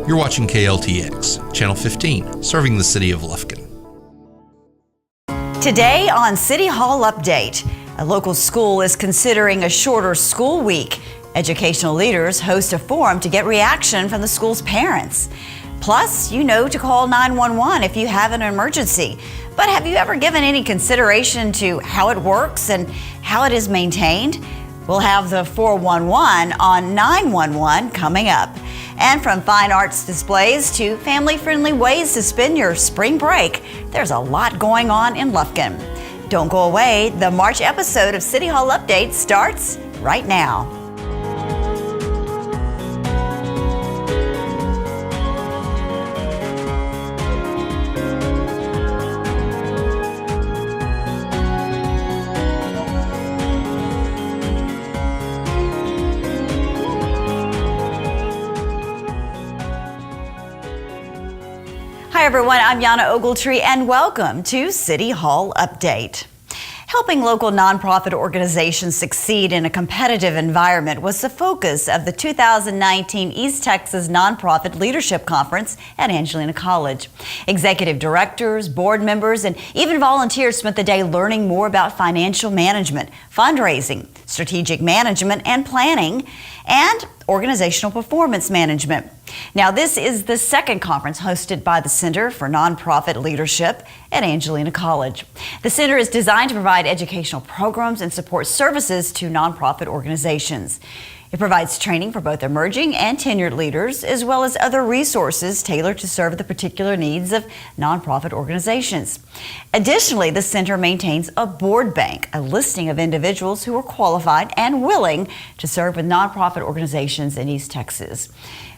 You're watching KLTX, Channel 15, serving the City of Lufkin. Today on City Hall Update, a local school is considering a shorter school week. Educational leaders host a forum to get reaction from the school's parents. Plus, you know to call 911 if you have an emergency. But have you ever given any consideration to how it works and how it is maintained? We'll have the 411 on 911 coming up. And from fine arts displays to family-friendly ways to spend your spring break, there's a lot going on in Lufkin. Don't go away. The March episode of City Hall Update starts right now. Hi everyone, I'm Yana Ogletree and welcome to City Hall Update. Helping local nonprofit organizations succeed in a competitive environment was the focus of the 2019 East Texas Nonprofit Leadership Conference at Angelina College. Executive directors, board members, and even volunteers spent the day learning more about financial management, fundraising, strategic management and planning, and organizational performance management. Now, this is the second conference hosted by the Center for Nonprofit Leadership at Angelina College. The center is designed to provide educational programs and support services to nonprofit organizations. It provides training for both emerging and tenured leaders, as well as other resources tailored to serve the particular needs of nonprofit organizations. Additionally, the center maintains a board bank, a listing of individuals who are qualified and willing to serve with nonprofit organizations in East Texas.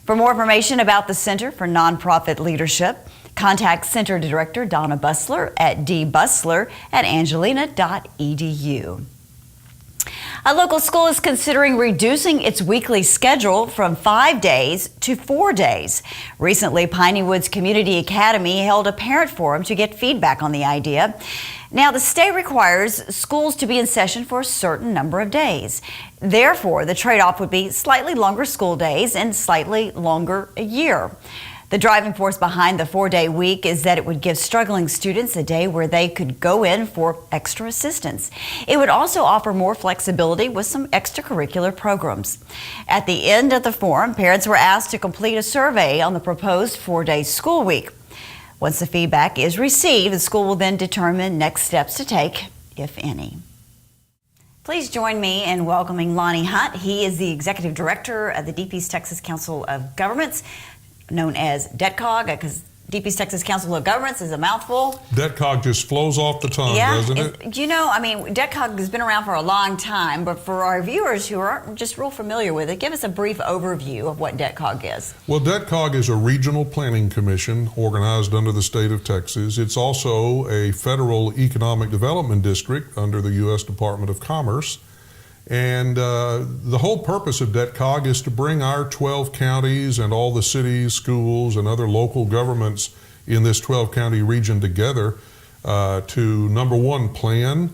For more information about the Center for Nonprofit Leadership, contact Center Director Donna Busler at dbusler@angelina.edu. A local school is considering reducing its weekly schedule from 5 days to 4 days. Recently, Pineywoods Community Academy held a parent forum to get feedback on the idea. Now, the state requires schools to be in session for a certain number of days. Therefore, the trade-off would be slightly longer school days and slightly longer a year. The driving force behind the 4-day week is that it would give struggling students a day where they could go in for extra assistance. It would also offer more flexibility with some extracurricular programs. At the end of the forum, parents were asked to complete a survey on the proposed 4-day school week. Once the feedback is received, the school will then determine next steps to take, if any. Please join me in welcoming Lonnie Hunt. He is the Executive Director of the Deep East Texas Council of Governments, known as DETCOG, because Deep East Texas Council of Governments is a mouthful. DETCOG just flows off the tongue, doesn't it? You know, I mean, DETCOG has been around for a long time, but for our viewers who aren't just real familiar with it, give us a brief overview of what DETCOG is. Well, DETCOG is a regional planning commission organized under the state of Texas. It's also a federal economic development district under the U.S. Department of Commerce. And the whole purpose of DETCOG is to bring our 12 counties and all the cities, schools, and other local governments in this 12-county region together to, number one, plan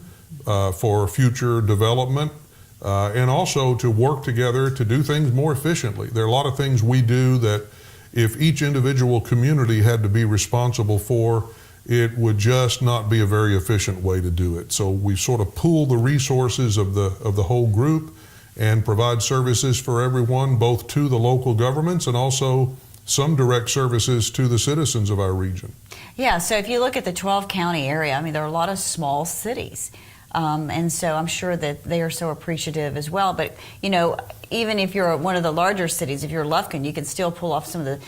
for future development and also to work together to do things more efficiently. There are a lot of things we do that if each individual community had to be responsible for, it would just not be a very efficient way to do it. So we sort of pool the resources of the whole group and provide services for everyone, both to the local governments and also some direct services to the citizens of our region. Yeah, so if you look at the 12-county area, I mean, there are a lot of small cities. And so I'm sure that they are so appreciative as well. But, you know, even if you're one of the larger cities, if you're Lufkin, you can still pull from the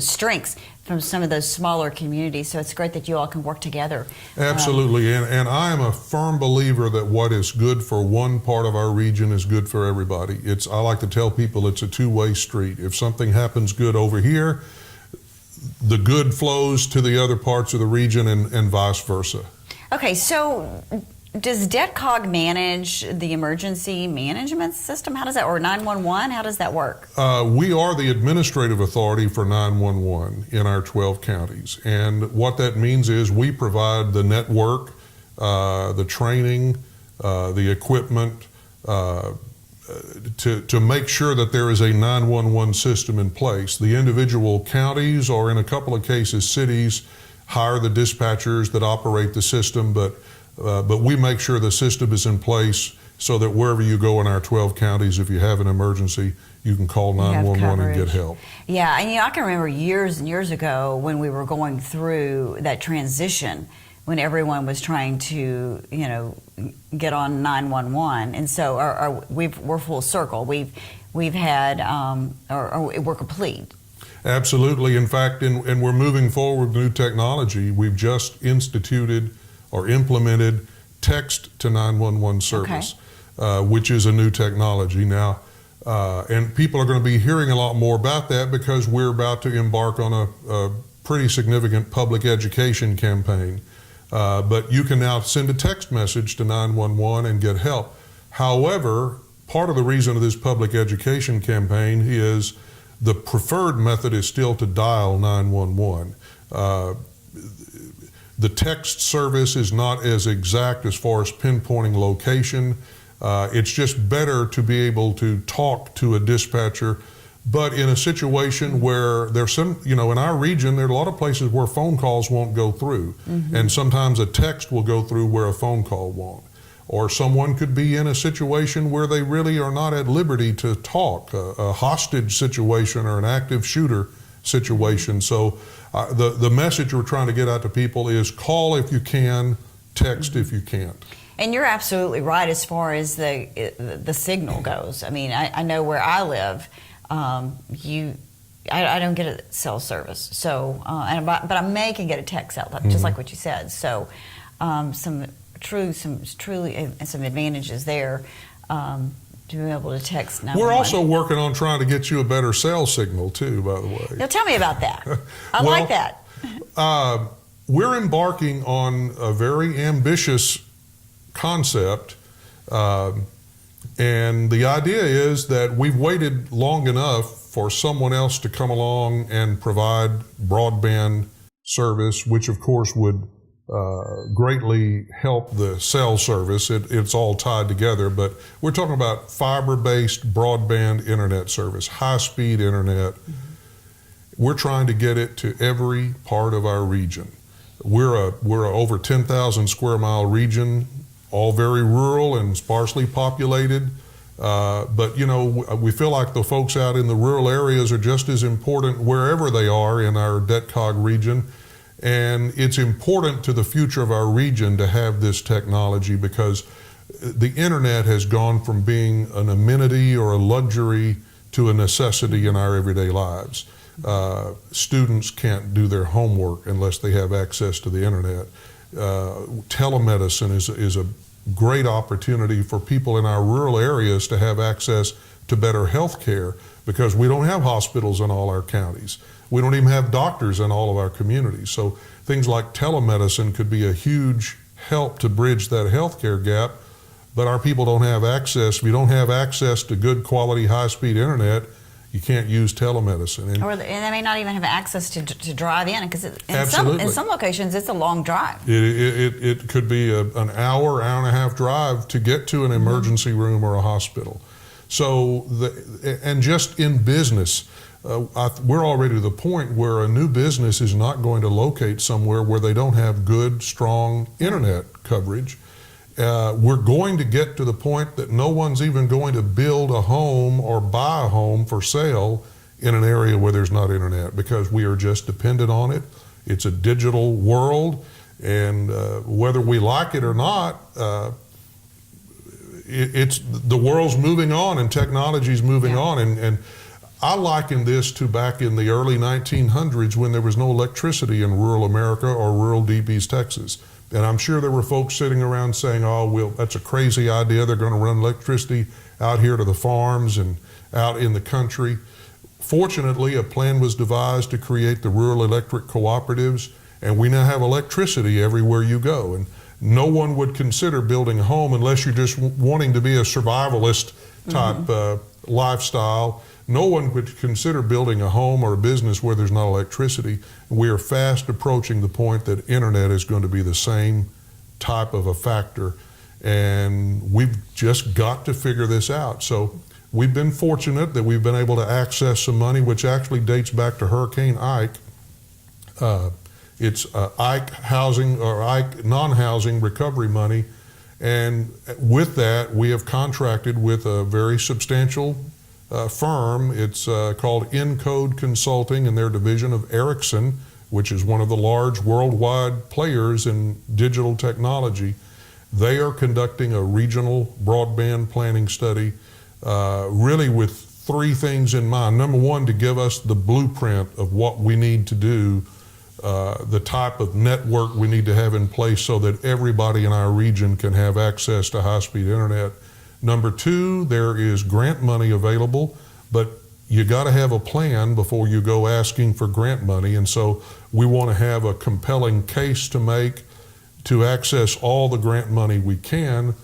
strengths from some of those smaller communities. So it's great that you all can work together. Absolutely. And I am a firm believer that what is good for one part of our region is good for everybody. I like to tell people it's a two-way street. If something happens good over here, the good flows to the other parts of the region and vice versa. Okay, so does DETCOG manage the emergency management system? How does that, or 911? How does that work? We are the administrative authority for 911 in our 12 counties. And what that means is we provide the network, the training, the equipment, to make sure that there is a 911 system in place. The individual counties, or in a couple of cases cities, hire the dispatchers that operate the system, but we make sure the system is in place so that wherever you go in our 12 counties, if you have an emergency, you can call 911 and get help. Yeah, and I can remember years and years ago when we were going through that transition, when everyone was trying to, get on 911, and so we're full circle. We've had, we're complete. Absolutely. In fact, and we're moving forward with new technology. We've just instituted or implemented text to 911 service, which is a new technology now. And people are going to be hearing a lot more about that because we're about to embark on a pretty significant public education campaign. But you can now send a text message to 911 and get help. However, part of the reason of this public education campaign is the preferred method is still to dial 911. The text service is not as exact as far as pinpointing location. It's just better to be able to talk to a dispatcher. But in a situation where there's some, in our region, there are a lot of places where phone calls won't go through. Mm-hmm. And sometimes a text will go through where a phone call won't. Or someone could be in a situation where they really are not at liberty to talk, a hostage situation or an active shooter situation. So the message we're trying to get out to people is call if you can, text if you can't. And you're absolutely right as far as the signal goes. I mean, I know where I live, I don't get a cell service, so but I can get a text outlet, just like what you said. So some advantages there to be able to text 911. We're also working on trying to get you a better cell signal too, by the way. Now tell me about that. I like that. We're embarking on a very ambitious concept, and the idea is that we've waited long enough for someone else to come along and provide broadband service, which of course would greatly help the cell service. It's all tied together, but we're talking about fiber-based broadband internet service, high-speed internet. Mm-hmm. We're trying to get it to every part of our region. We're a over 10,000 square mile region, all very rural and sparsely populated. But we feel like the folks out in the rural areas are just as important wherever they are in our DETCOG region. And it's important to the future of our region to have this technology because the internet has gone from being an amenity or a luxury to a necessity in our everyday lives. Students can't do their homework unless they have access to the internet. Telemedicine is a great opportunity for people in our rural areas to have access to better health care because we don't have hospitals in all our counties. We don't even have doctors in all of our communities. So things like telemedicine could be a huge help to bridge that healthcare gap, but our people don't have access. If you don't have access to good quality high-speed internet, you can't use telemedicine. And they may not even have access to drive in because in some locations it's a long drive. It could be an hour and a half drive to get to an emergency room or a hospital. So, and just in business, we're already to the point where a new business is not going to locate somewhere where they don't have good, strong internet coverage. We're going to get to the point that no one's even going to build a home or buy a home for sale in an area where there's not internet because we are just dependent on it. It's a digital world, and whether we like it or not, the world's moving on and technology's moving on. And I liken this to back in the early 1900s when there was no electricity in rural America or rural Deep East Texas. And I'm sure there were folks sitting around saying, that's a crazy idea. They're going to run electricity out here to the farms and out in the country. Fortunately, a plan was devised to create the rural electric cooperatives, and we now have electricity everywhere you go. And no one would consider building a home unless you're just wanting to be a survivalist type lifestyle. No one would consider building a home or a business where there's not electricity. We are fast approaching the point that internet is going to be the same type of a factor. And we've just got to figure this out. So we've been fortunate that we've been able to access some money, which actually dates back to Hurricane Ike. It's Ike housing or Ike non-housing recovery money. And with that, we have contracted with a very substantial firm. It's called Encode Consulting, and their division of Ericsson, which is one of the large worldwide players in digital technology. They are conducting a regional broadband planning study, really with three things in mind. Number one, to give us the blueprint of what we need to do, the type of network we need to have in place so that everybody in our region can have access to high-speed internet. Number two, there is grant money available, but you got to have a plan before you go asking for grant money. And so we want to have a compelling case to make to access all the grant money we can.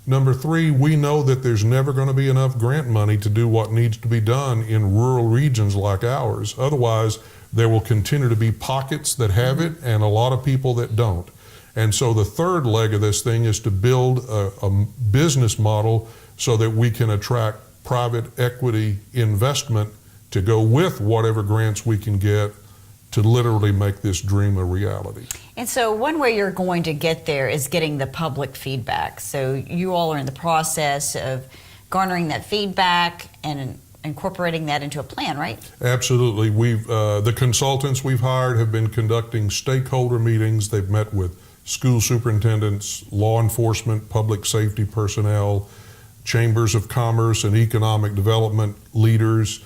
Number three, we know that there's never going to be enough grant money to do what needs to be done in rural regions like ours. Otherwise, there will continue to be pockets that have it and a lot of people that don't. And so the third leg of this thing is to build a business model so that we can attract private equity investment to go with whatever grants we can get to literally make this dream a reality. And so one way you're going to get there is getting the public feedback. So you all are in the process of garnering that feedback and incorporating that into a plan, right? Absolutely. The consultants we've hired have been conducting stakeholder meetings. They've met with school superintendents, law enforcement, public safety personnel, chambers of commerce and economic development leaders,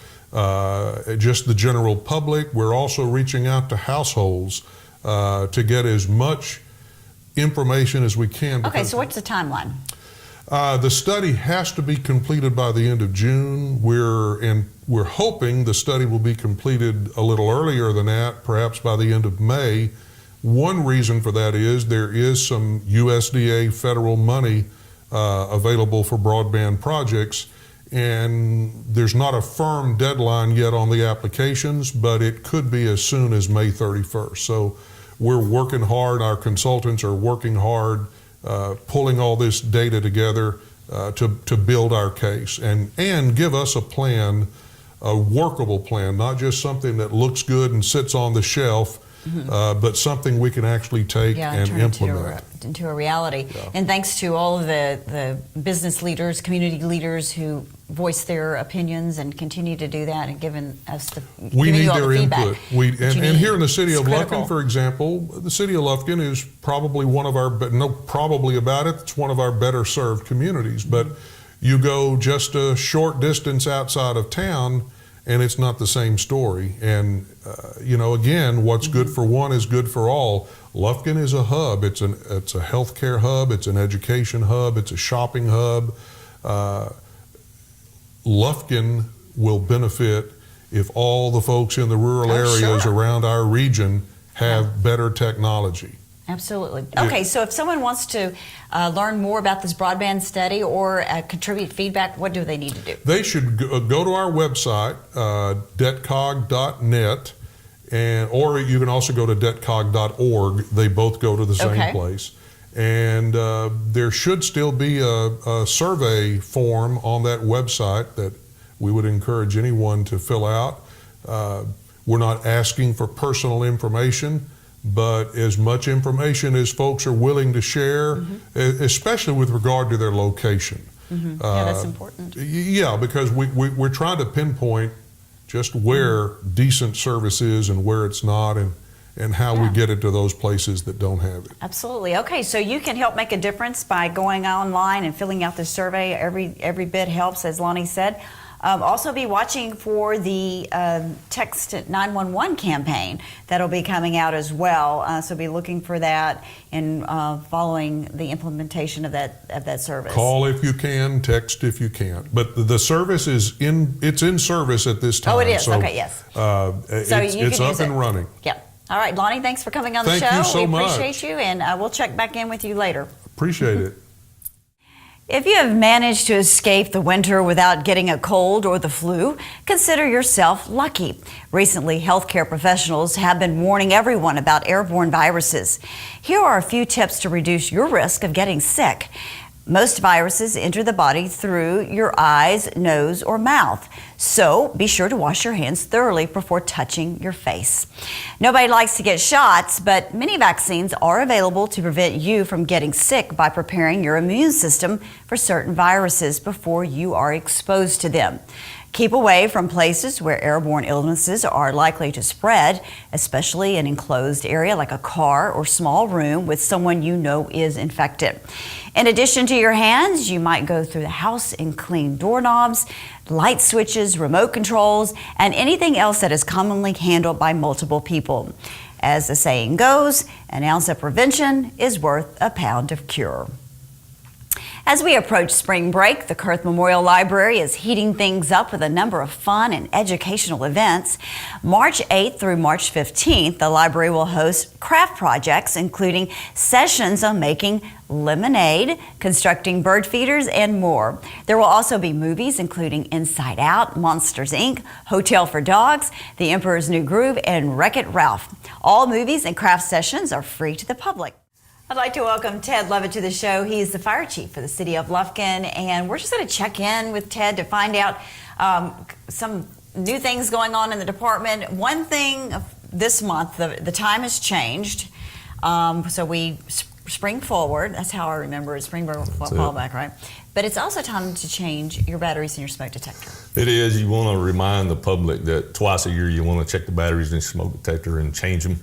just the general public. We're also reaching out to households to get as much information as we can. Okay, so what's the timeline? The study has to be completed by the end of June. We're hoping the study will be completed a little earlier than that, perhaps by the end of May. One reason for that is there is some USDA federal money available for broadband projects, and there's not a firm deadline yet on the applications, but it could be as soon as May 31st. So we're working hard, our consultants are working hard, pulling all this data together to build our case and give us a plan, a workable plan, not just something that looks good and sits on the shelf, but something we can actually take and implement. Into a reality. Yeah. And thanks to all of the business leaders, community leaders who voice their opinions and continue to do that and giving us we need their feedback. input. And here in the city of critical. Lufkin, for example, the city of Lufkin is probably one of our, it's one of our better served communities. But you go just a short distance outside of town and it's not the same story. And, again, what's good for one is good for all. Lufkin is a hub. It's a healthcare hub. It's an education hub. It's a shopping hub. Lufkin will benefit if all the folks in the rural areas around our region have better technology. Absolutely. Okay, so if someone wants to learn more about this broadband study or contribute feedback, what do they need to do? They should go to our website, DETCOG.net, or you can also go to DETCOG.org. They both go to the same place. And there should still be a survey form on that website that we would encourage anyone to fill out. We're not asking for personal information, but as much information as folks are willing to share, especially with regard to their location. Yeah, that's important. Yeah, because we're trying to pinpoint just where decent service is and where it's not, and how we get it to those places that don't have it. Absolutely. Okay, so you can help make a difference by going online and filling out the survey. Every bit helps, as Lonnie said. Also be watching for the Text 911 campaign that'll be coming out as well. So be looking for that and following the implementation of that service. Call if you can, text if you can't. But the service is in service at this time. Oh, it is. So, okay, yes. It's up and running. Yep. All right, Lonnie, thanks for coming on the show. Thank you so much. We appreciate you, and we'll check back in with you later. Appreciate it. If you have managed to escape the winter without getting a cold or the flu, consider yourself lucky. Recently, healthcare professionals have been warning everyone about airborne viruses. Here are a few tips to reduce your risk of getting sick. Most viruses enter the body through your eyes, nose, or mouth. So be sure to wash your hands thoroughly before touching your face. Nobody likes to get shots, but many vaccines are available to prevent you from getting sick by preparing your immune system for certain viruses before you are exposed to them. Keep away from places where airborne illnesses are likely to spread, especially an enclosed area like a car or small room with someone you know is infected. In addition to your hands, you might go through the house and clean doorknobs, light switches, remote controls, and anything else that is commonly handled by multiple people. As the saying goes, an ounce of prevention is worth a pound of cure. As we approach spring break, the Kurth Memorial Library is heating things up with a number of fun and educational events. March 8th through March 15th, the library will host craft projects, including sessions on making lemonade, constructing bird feeders, and more. There will also be movies including Inside Out, Monsters, Inc., Hotel for Dogs, The Emperor's New Groove, and Wreck-It Ralph. All movies and craft sessions are free to the public. I'd like to welcome Ted Lovett to the show. He's the fire chief for the City of Lufkin, and we're just going to check in with Ted to find out some new things going on in the department. One thing this month, the time has changed, so we spring forward. That's how I remember it, spring fall back, right? But it's also time to change your batteries in your smoke detector. It is. You want to remind the public that twice a year you want to check the batteries in your smoke detector and change them.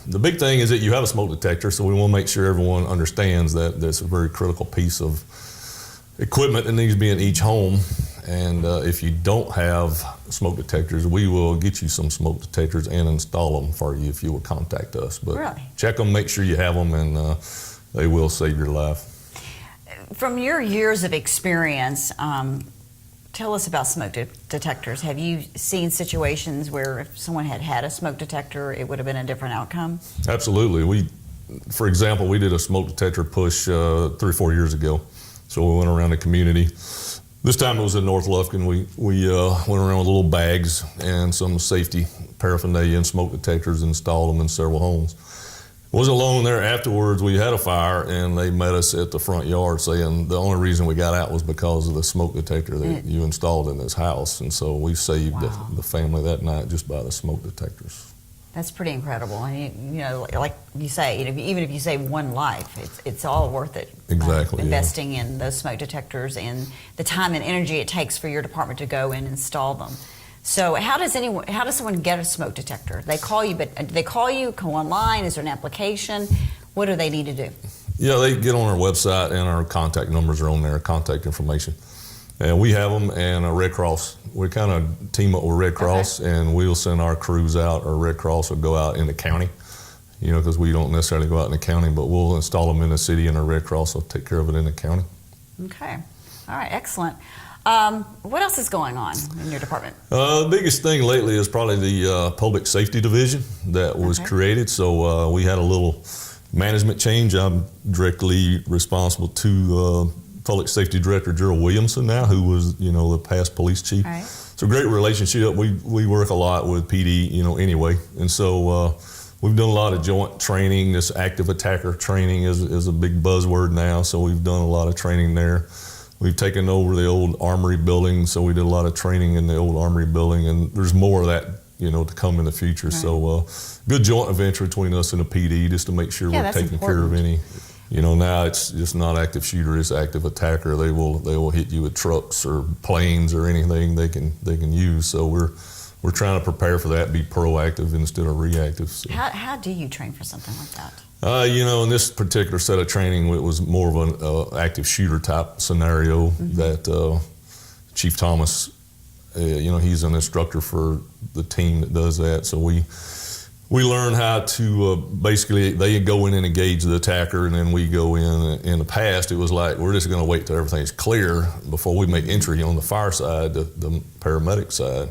The big thing is that you have a smoke detector, so we want to make sure everyone understands that that's a very critical piece of equipment that needs to be in each home. And if you don't have smoke detectors, we will get you some smoke detectors and install them for you if you will contact us. But really? Check them, make sure you have them, and they will save your life. From your years of experience, tell us about smoke detectors. Have you seen situations where if someone had a smoke detector, it would have been a different outcome? Absolutely. For example, we did a smoke detector push 3 or 4 years ago. So we went around the community. This time it was in North Lufkin. We went around with little bags and some safety paraphernalia and smoke detectors and installed them in several homes. Wasn't long there afterwards, we had a fire and they met us at the front yard saying the only reason we got out was because of the smoke detector that you installed in this house. And so we saved the family that night just by the smoke detectors. That's pretty incredible. And you know, like you say, even if you save one life, it's all worth it. Exactly. Investing in those smoke detectors and the time and energy it takes for your department to go and install them. So how does someone get a smoke detector? They call you, but do they call you, go online? Is there an application? What do they need to do? Yeah, they get on our website and our contact numbers are on there, contact information. And we have them, and Red Cross, we kind of team up with Red Cross, and we'll send our crews out, or Red Cross will go out in the county, because we don't necessarily go out in the county, but we'll install them in the city, and our Red Cross will take care of it in the county. Okay. All right, excellent. What else is going on in your department? The biggest thing lately is probably the Public Safety Division that was created. So we had a little management change. I'm directly responsible to Public Safety Director Gerald Williamson now, who was, the past police chief. Right. So great relationship. We work a lot with PD, anyway. And so we've done a lot of joint training. This active attacker training is a big buzzword now. So we've done a lot of training there. We've taken over the old Armory building, so we did a lot of training in the old Armory building, and there's more of that, to come in the future. Right. So good joint venture between us and the PD just to make sure we're taking care of any. Now it's just not active shooter, it's active attacker. They will hit you with trucks or planes or anything they can use. So we're trying to prepare for that, be proactive instead of reactive. So. How do you train for something like that? In this particular set of training, it was more of an active shooter type scenario that Chief Thomas, he's an instructor for the team that does that. So we learn how to basically, they go in and engage the attacker, and then we go in. In the past, it was like, we're just going to wait till everything's clear before we make entry on the fire side, the paramedic side.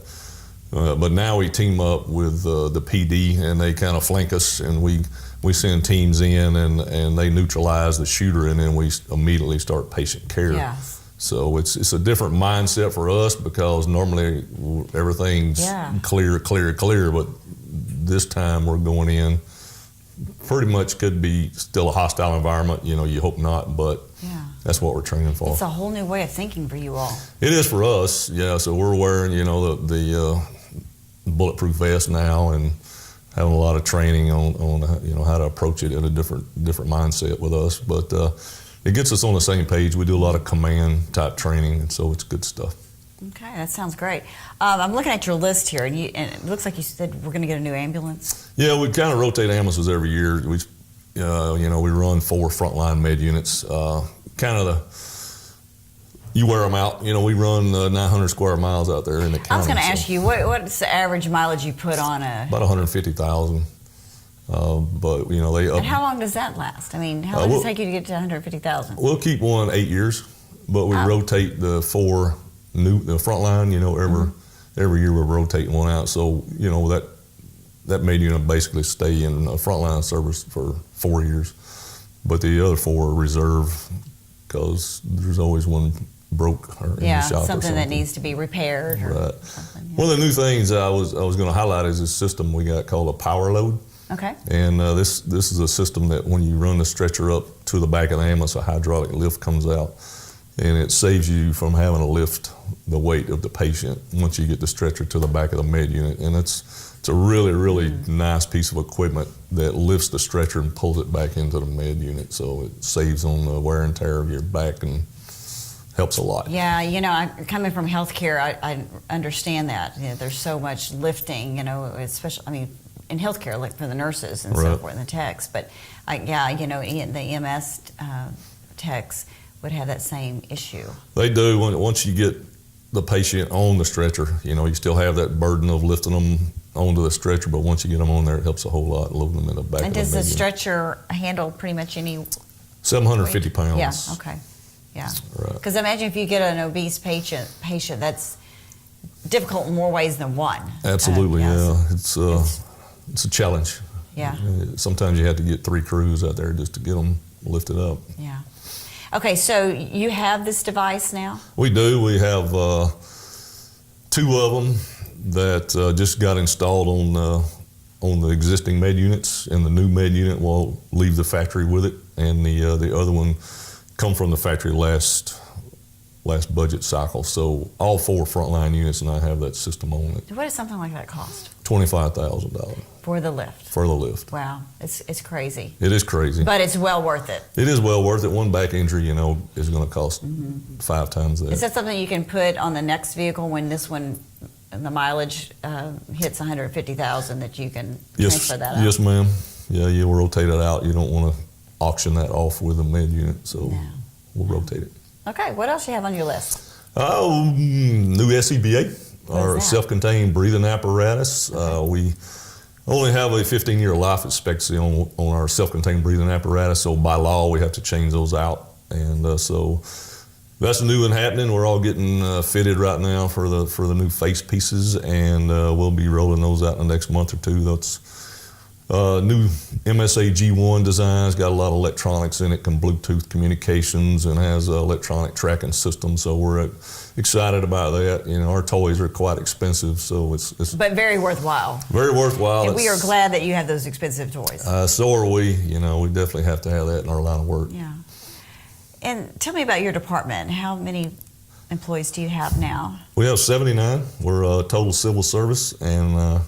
But now we team up with the PD, and they kind of flank us, and we send teams in, and they neutralize the shooter, and then we immediately start patient care. Yeah. So it's a different mindset for us because normally everything's clear, but this time we're going in, pretty much could be still a hostile environment. You hope not, but Yeah. that's what we're training for. It's a whole new way of thinking for you all. It is for us, yeah. So we're wearing, the bulletproof vest now, and having a lot of training on how to approach it in a different mindset with us. But it gets us on the same page. We do a lot of command type training, and so it's good stuff. Okay, that sounds great. I'm looking at your list here, and it looks like you said we're going to get a new ambulance. Yeah, we kind of rotate ambulances every year. We run 4 frontline med units. You wear them out. We run 900 square miles out there in the county. I was going to ask you, what's the average mileage you put on a? About 150,000. But they up. And how long does that last? I mean, how long does it take you to get to 150,000? We'll keep one 8 years, but we rotate the 4 the frontline. Every year we're rotating one out. So that med unit basically stay in a frontline service for 4 years, but the other 4 are reserve because there's always one broke or in the shop. Something that needs to be repaired or something. Yeah. One of the new things I was going to highlight is this system we got called a power load. Okay. And this is a system that when you run the stretcher up to the back of the ambulance, a hydraulic lift comes out, and it saves you from having to lift the weight of the patient once you get the stretcher to the back of the med unit. And it's a really, really nice piece of equipment that lifts the stretcher and pulls it back into the med unit. So it saves on the wear and tear of your back and helps a lot. Yeah, coming from healthcare, I understand that. There's so much lifting, especially, in healthcare, like for the nurses and so forth, and the techs. But the EMS techs would have that same issue. They do. Once you get the patient on the stretcher, you still have that burden of lifting them onto the stretcher, but once you get them on there, it helps a whole lot, loading them in the back. And does the stretcher handle pretty much any 750 weight? pounds. Yeah, okay. Yeah. Right. Because imagine if you get an obese patient, that's difficult in more ways than one. Absolutely, It's a challenge. Yeah. Sometimes you have to get 3 crews out there just to get them lifted up. Yeah. Okay, so you have this device now? We do. We have 2 of them that just got installed on the existing med units, and the new med unit will leave the factory with it, and the other one come from the factory last budget cycle. So all 4 frontline units now have that system on it. What does something like that cost? $25,000 for the lift. For the lift. Wow, it's crazy. It is crazy. But it's well worth it. It is well worth it. One back injury, is going to cost 5 times that. Is that something you can put on the next vehicle when this one, the mileage hits 150,000, that you can transfer that out? Yes, ma'am. Yeah, you'll rotate it out. You don't want to auction that off with a med unit, so we'll rotate it. Okay, what else do you have on your list? New SCBA, our self-contained breathing apparatus. We only have a 15-year life expectancy on our self-contained breathing apparatus, so by law we have to change those out. And so that's new and happening. We're all getting fitted right now for the new face pieces, and we'll be rolling those out in the next month or 2. That's new MSA G1 designs, got a lot of electronics in it, can Bluetooth communications, and has an electronic tracking system. So we're excited about that. Our toys are quite expensive, so it's but very worthwhile. Very worthwhile. And we are glad that you have those expensive toys. So are we. We definitely have to have that in our line of work. Yeah. And tell me about your department. How many employees do you have now? We have 79. We're a total civil service, and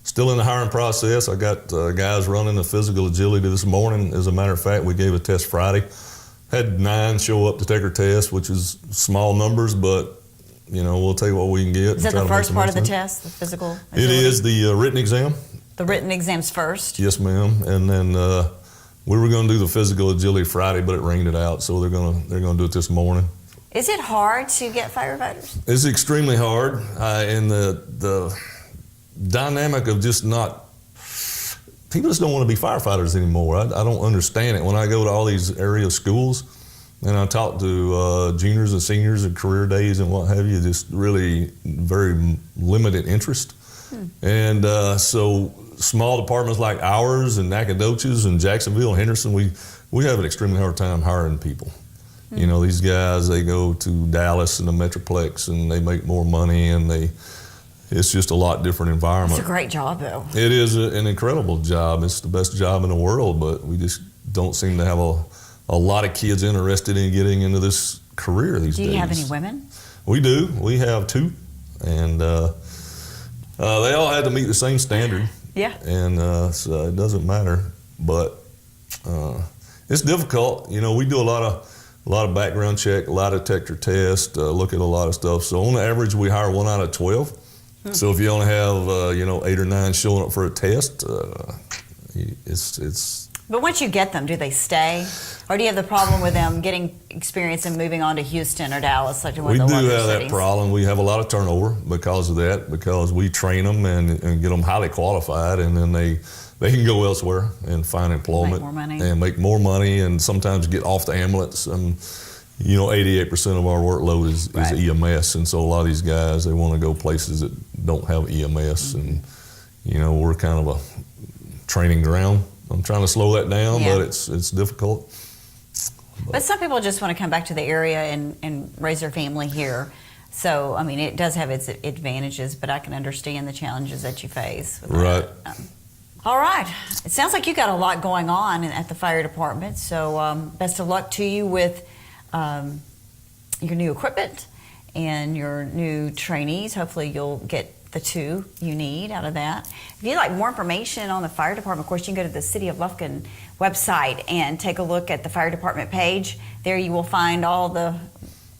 still in the hiring process. I got guys running the physical agility this morning. As a matter of fact, we gave a test Friday. Had 9 show up to take our test, which is small numbers, but we'll take what we can get. Is that the first part of the test, the physical agility? It is the written exam. The written exam's first? Yes, ma'am. And then we were going to do the physical agility Friday, but it rained it out, so they're going to do it this morning. Is it hard to get firefighters? It's extremely hard, and the dynamic of just people just don't want to be firefighters anymore. I don't understand it. When I go to all these area schools and I talk to juniors and seniors and career days and what have you, just really very limited interest. And so small departments like ours and Nacogdoches and Jacksonville and Henderson, we have an extremely hard time hiring people. These guys, they go to Dallas and the Metroplex and they make more money, and it's just a lot different environment. It's a great job, though. It is an incredible job. It's the best job in the world, but we just don't seem to have a lot of kids interested in getting into this career these days. Do you have any women? We do. We have 2, and they all had to meet the same standard. Yeah. And so it doesn't matter, but it's difficult. You know, we do a lot of background check, a lot of detector tests, look at a lot of stuff. So on average, we hire 1 out of 12. So if you only have 8 or 9 showing up for a test, it's. But once you get them, do they stay? Or do you have the problem with them getting experience and moving on to Houston or Dallas, like one We of do the larger have cities? that problem. We have a lot of turnover because of that, because we train them and get them highly qualified, and then they can go elsewhere and find employment. Make more money. And make more money, and sometimes get off the ambulance. And 88% of our workload is Right. EMS, and so a lot of these guys, they want to go places that don't have EMS, and we're kind of a training ground. I'm trying to slow that down, Yeah. but it's difficult. But some people just want to come back to the area and raise their family here. So, I mean, it does have its advantages, but I can understand the challenges that you face. With Right. that. All right. It sounds like you got a lot going on at the fire department. So, best of luck to you with your new equipment and your new trainees. Hopefully, you'll get the 2 you need out of that. If you'd like more information on the fire department, of course, you can go to the City of Lufkin website and take a look at the fire department page. There you will find all the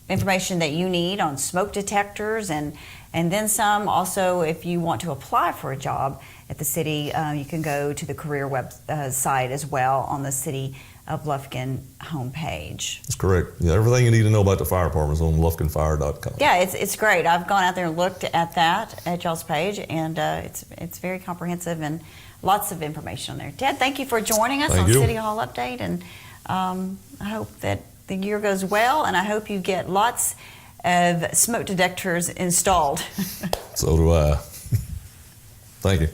information that you need on smoke detectors and then some. Also, if you want to apply for a job at the city, you can go to the career website as well on the City of Lufkin homepage. That's correct. Yeah, everything you need to know about the fire department is on lufkinfire.com. Yeah, it's great. I've gone out there and looked at that at y'all's page, and it's very comprehensive and lots of information on there. Ted, thank you for joining us Thank on you. City Hall Update, and I hope that the year goes well, and I hope you get lots of smoke detectors installed. So do I. Thank you.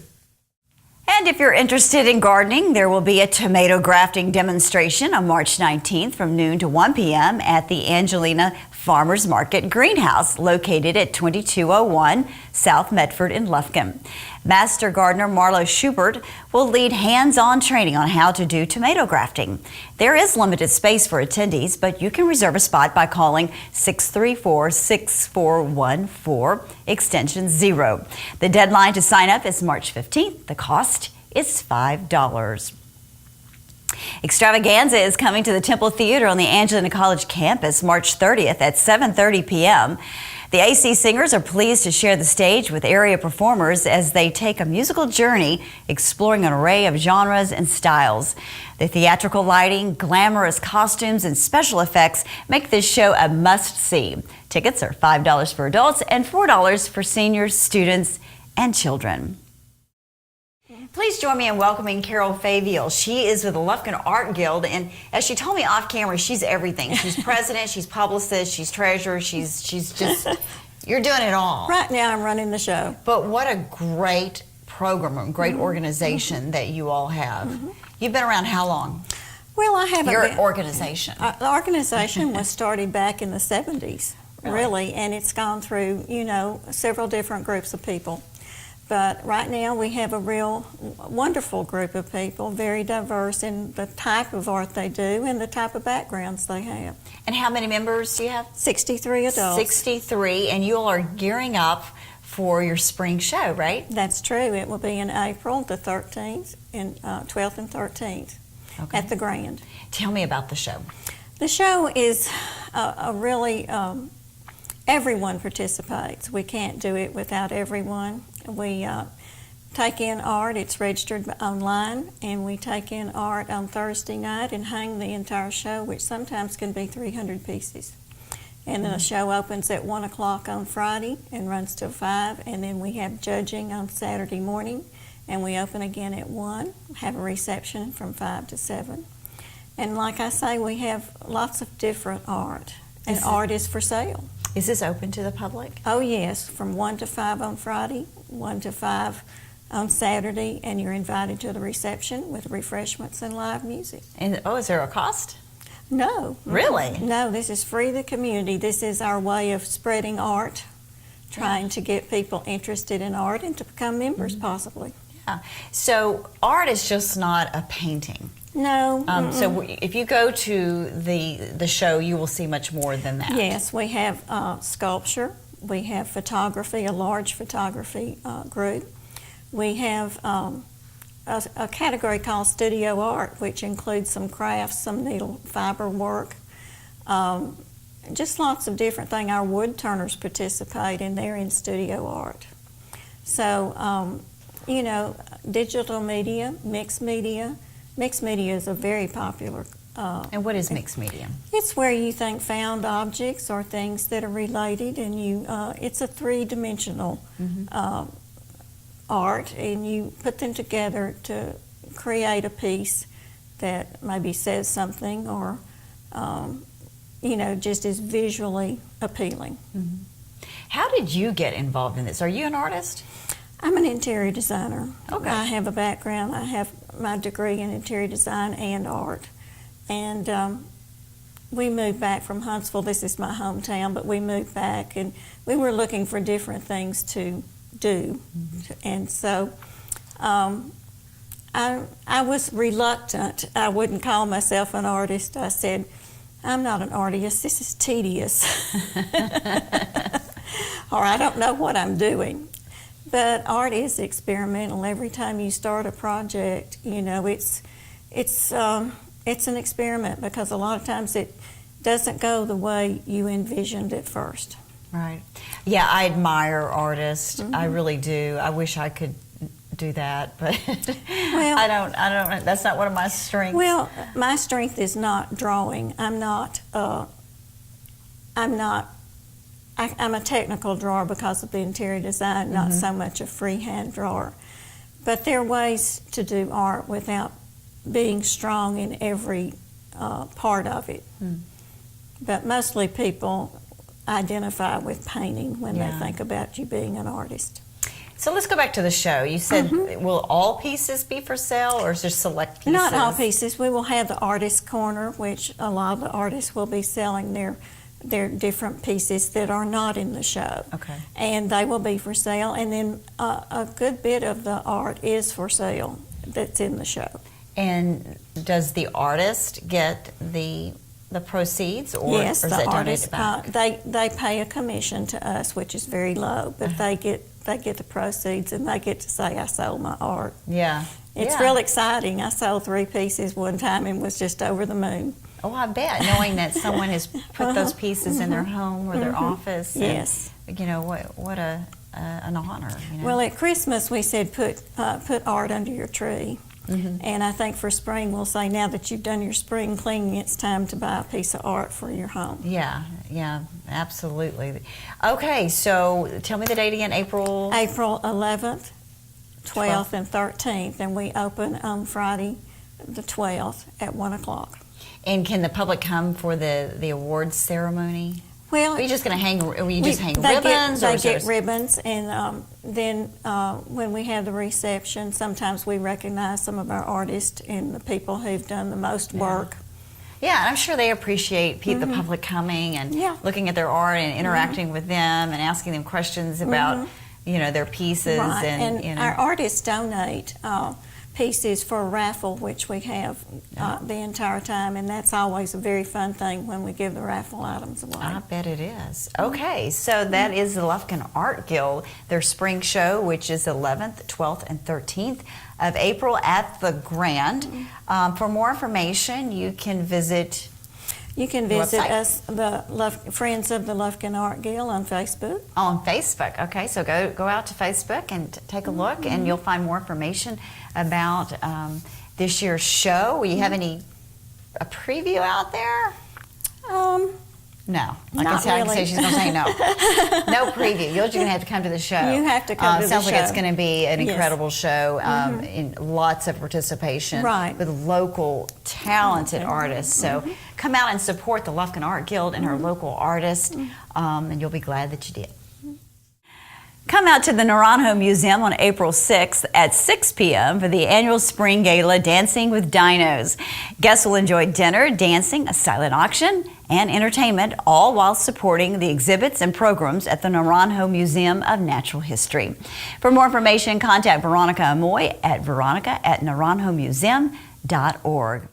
And if you're interested in gardening, there will be a tomato grafting demonstration on March 19th from noon to 1 p.m. at the Angelina Farmers Market Greenhouse, located at 2201 South Medford in Lufkin. Master gardener Marlo Schubert will lead hands-on training on how to do tomato grafting. There is limited space for attendees, but you can reserve a spot by calling 634-6414, extension 0. The deadline to sign up is March 15th. The cost is $5. Extravaganza is coming to the Temple Theater on the Angelina College campus March 30th at 7:30 p.m. The AC Singers are pleased to share the stage with area performers as they take a musical journey exploring an array of genres and styles. The theatrical lighting, glamorous costumes, and special effects make this show a must-see. Tickets are $5 for adults and $4 for seniors, students, and children. Please join me in welcoming Carol Faviell. She is with the Lufkin Art Guild, and as she told me off camera, she's everything. She's president, she's publicist, she's treasurer, she's just, you're doing it all. Right now I'm running the show. But what a great program, a great organization that you all have. You've been around how long? Well, I haven't Your been. organization. The organization was started back in the 70s, really, and it's gone through, several different groups of people. But right now we have a real wonderful group of people, very diverse in the type of art they do and the type of backgrounds they have. And how many members do you have? 63 adults. 63, and you all are gearing up for your spring show, right? That's true. It will be in April the 13th and 12th and 13th at the Grand. Tell me about the show. The show is a really, everyone participates. We can't do it without everyone. We take in art, it's registered online, and we take in art on Thursday night and hang the entire show, which sometimes can be 300 pieces. And the show opens at 1 o'clock on Friday and runs till 5, and then we have judging on Saturday morning, and we open again at 1, have a reception from 5 to 7. And like I say, we have lots of different art, and art is for sale. Is this open to the public? Oh yes, from 1 to 5 on Friday, 1 to 5 on Saturday, and you're invited to the reception with refreshments and live music. And is there a cost? No. Really? No, this is free to the community. This is our way of spreading art trying to get people interested in art and to become members possibly. Yeah. So art is just not a painting. No. So if you go to the show, you will see much more than that. Yes, we have sculpture. We have photography, a large photography group. We have a category called studio art, which includes some crafts, some needle fiber work, just lots of different things. Our wood turners participate and they're in studio art. So, you know, digital media, mixed media. Mixed media is a very popular. And what is mixed media? It's where you think found objects or things that are related, and you. It's a three-dimensional art, and you put them together to create a piece that maybe says something, or you know, just is visually appealing. How did you get involved in this? Are you an artist? I'm an interior designer. Okay. I have a background. I have my degree in interior design and art. And we moved back from Huntsville. This is my hometown, but we moved back and we were looking for different things to do. And so I was reluctant. I wouldn't call myself an artist. I said, I'm not an artist. This is tedious. Or I don't know what I'm doing. But art is experimental. Every time you start a project, you know, it's an experiment because a lot of times it doesn't go the way you envisioned at first. Right. Yeah, I admire artists. I really do. I wish I could do that, but Well, I don't. That's not one of my strengths. Well, my strength is not drawing. I'm a technical drawer because of the interior design, not so much a freehand drawer. But there are ways to do art without being strong in every part of it. But mostly people identify with painting when they think about you being an artist. So let's go back to the show. You said, will all pieces be for sale, or is there select pieces? Not all pieces. We will have the artist corner, which a lot of the artists will be selling their different pieces that are not in the show. Okay. And they will be for sale. And then a good bit of the art is for sale that's in the show. And does the artist get the proceeds, or Yes, is the that artist donated back? they pay a commission to us, which is very low, but they get the proceeds and they get to say, I sold my art. Yeah. It's real exciting. I sold 3 pieces one time and was just over the moon. Oh, I bet, knowing that someone has put those pieces in their home or their office. And, Yes. you know, what an honor. You know? Well, at Christmas we said put art under your tree. And I think for spring we'll say, now that you've done your spring cleaning, it's time to buy a piece of art for your home. Yeah, absolutely. Okay, so tell me the date again, April 11th, 12th, and 13th, and we open on Friday the 12th at 1 o'clock. And can the public come for the awards ceremony? Well, Are you just going to hang? Or you just hang they ribbons? They or get ribbons, and then when we have the reception, sometimes we recognize some of our artists and the people who've done the most work. Yeah, I'm sure they appreciate the public coming and looking at their art and interacting with them and asking them questions about their pieces. Right. And you know. Our artists donate pieces for a raffle, which we have the entire time, and that's always a very fun thing when we give the raffle items away. I bet it is. Okay, so that is the Lufkin Art Guild, their spring show, which is 11th, 12th, and 13th of April at the Grand. For more information, you can visit us, the Friends of the Lufkin Art Guild on Facebook. On Facebook, okay, so go out to Facebook and take a look, and you'll find more information about this year's show. Will you have a preview out there? No. I can say she's going to say no. No preview. You're just going to have to come to the show. You have to come to the show. Sounds like it's going to be an incredible show, in lots of participation with local talented artists. So come out and support the Lufkin Art Guild and her local artists, and you'll be glad that you did. Come out to the Naranjo Museum on April 6th at 6 p.m. for the annual Spring Gala Dancing with Dinos. Guests will enjoy dinner, dancing, a silent auction, and entertainment, all while supporting the exhibits and programs at the Naranjo Museum of Natural History. For more information, contact Veronica Amoy at veronica@naranjomuseum.org.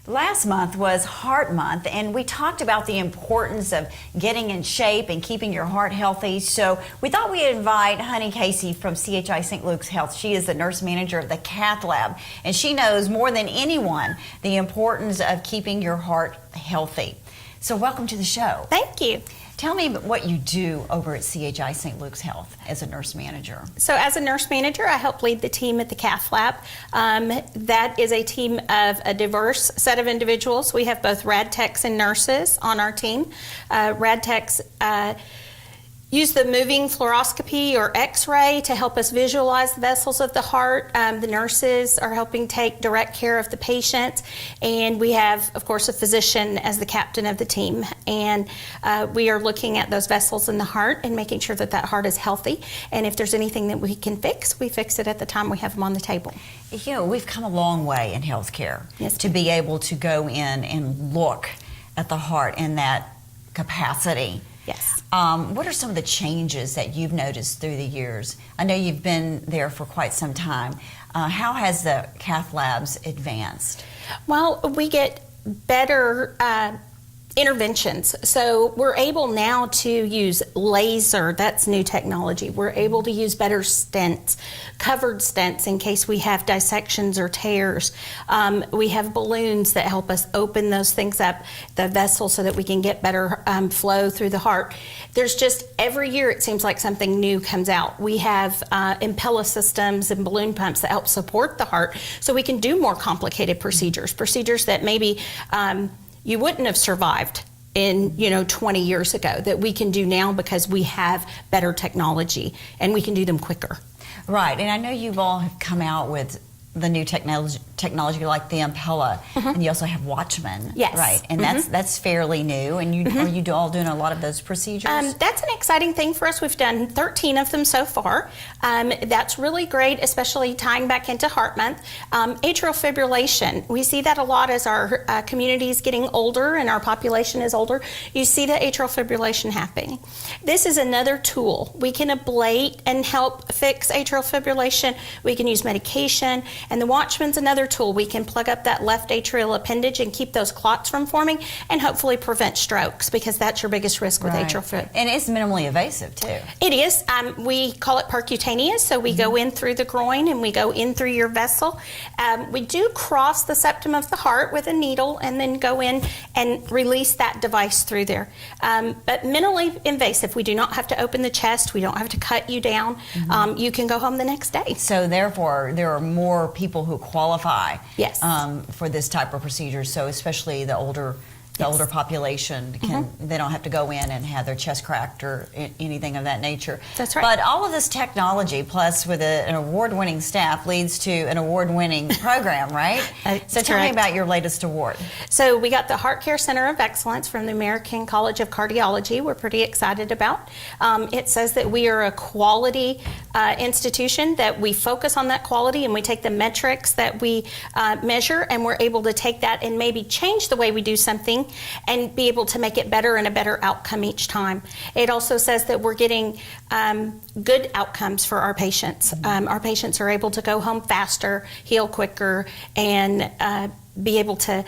Last month was Heart Month, and we talked about the importance of getting in shape and keeping your heart healthy. So we thought we'd invite Honey Casey from CHI St. Luke's Health. She is the nurse manager of the Cath Lab, and she knows more than anyone the importance of keeping your heart healthy. So welcome to the show. Thank you. Tell me what you do over at CHI St. Luke's Health as a nurse manager. So as a nurse manager, I help lead the team at the Cath Lab. That is a team of a diverse set of individuals. We have both rad techs and nurses on our team. Rad techs use the moving fluoroscopy or x-ray to help us visualize the vessels of the heart. The nurses are helping take direct care of the patient, and we have, of course, a physician as the captain of the team. And we are looking at those vessels in the heart and making sure that that heart is healthy. And if there's anything that we can fix, we fix it at the time we have them on the table. You know, we've come a long way in healthcare Yes, to be able to go in and look at the heart in that capacity. Yes. What are some of the changes that you've noticed through the years? I know you've been there for quite some time. How has the Cath Labs advanced? Well, we get better interventions. So we're able now to use laser. That's new technology. We're able to use better stents, covered stents in case we have dissections or tears. We have balloons that help us open those things up, the vessel, so that we can get better flow through the heart. There's just, every year it seems like something new comes out. We have impella systems and balloon pumps that help support the heart, so we can do more complicated procedures that maybe you wouldn't have survived in 20 years ago, that we can do now because we have better technology and we can do them quicker. Right, and I know you've all have come out with the new technology like the impella, and you also have Watchman. Yes. Right, and that's fairly new, and are you all doing a lot of those procedures? That's an exciting thing for us. We've done 13 of them so far. That's really great, especially tying back into Heart Month. Atrial fibrillation, we see that a lot as our community is getting older and our population is older. You see the atrial fibrillation happening. This is another tool. We can ablate and help fix atrial fibrillation. We can use medication. And the Watchman's another tool. We can plug up that left atrial appendage and keep those clots from forming and hopefully prevent strokes, because that's your biggest risk with atrial fibrillation. And it's minimally invasive too. It is. We call it percutaneous, so we go in through the groin and we go in through your vessel. We do cross the septum of the heart with a needle and then go in and release that device through there. But minimally invasive. We do not have to open the chest. We don't have to cut you down. You can go home the next day. So therefore, there are more people who qualify Yes. For this type of procedure. So especially the older population they don't have to go in and have their chest cracked or anything of that nature. That's right. But all of this technology, plus with an award-winning staff, leads to an award-winning program, right? So tell me correct. about your latest award. So we got the Heart Care Center of Excellence from the American College of Cardiology. We're pretty excited about. It says that we are a quality institution, that we focus on that quality and we take the metrics that we measure, and we're able to take that and maybe change the way we do something and be able to make it better and a better outcome each time. It also says that we're getting good outcomes for our patients. Our patients are able to go home faster, heal quicker, and be able to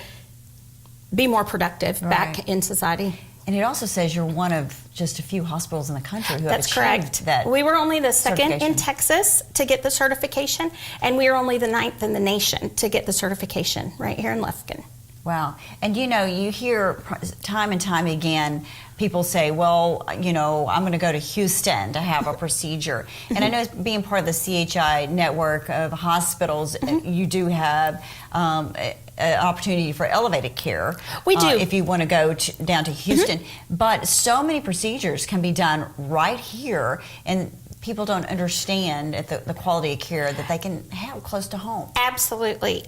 be more productive back in society. And it also says you're one of just a few hospitals in the country who That's have achieved correct. that. We were only the second in certification. Texas to get the certification, and we are only the 9th in the nation to get the certification right here in Lufkin. Wow. And you hear time and time again people say, well, I'm going to go to Houston to have a procedure. And I know being part of the CHI network of hospitals, you do have an opportunity for elevated care. We do. If you want to go down to Houston. But so many procedures can be done right here, and people don't understand the quality of care that they can have close to home. Absolutely.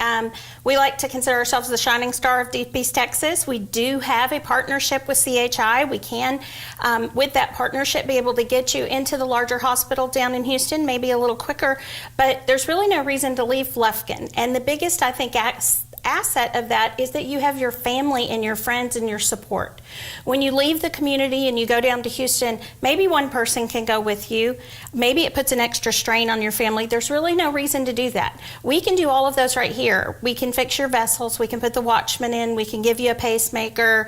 We like to consider ourselves the shining star of Deep East Texas. We do have a partnership with CHI. We can, with that partnership, be able to get you into the larger hospital down in Houston, maybe a little quicker, but there's really no reason to leave Lufkin. And the biggest, I think, asset of that is that you have your family and your friends and your support. When you leave the community and you go down to Houston, maybe one person can go with you. Maybe it puts an extra strain on your family. There's really no reason to do that. We can do all of those right here. We can fix your vessels. We can put the Watchman in. We can give you a pacemaker.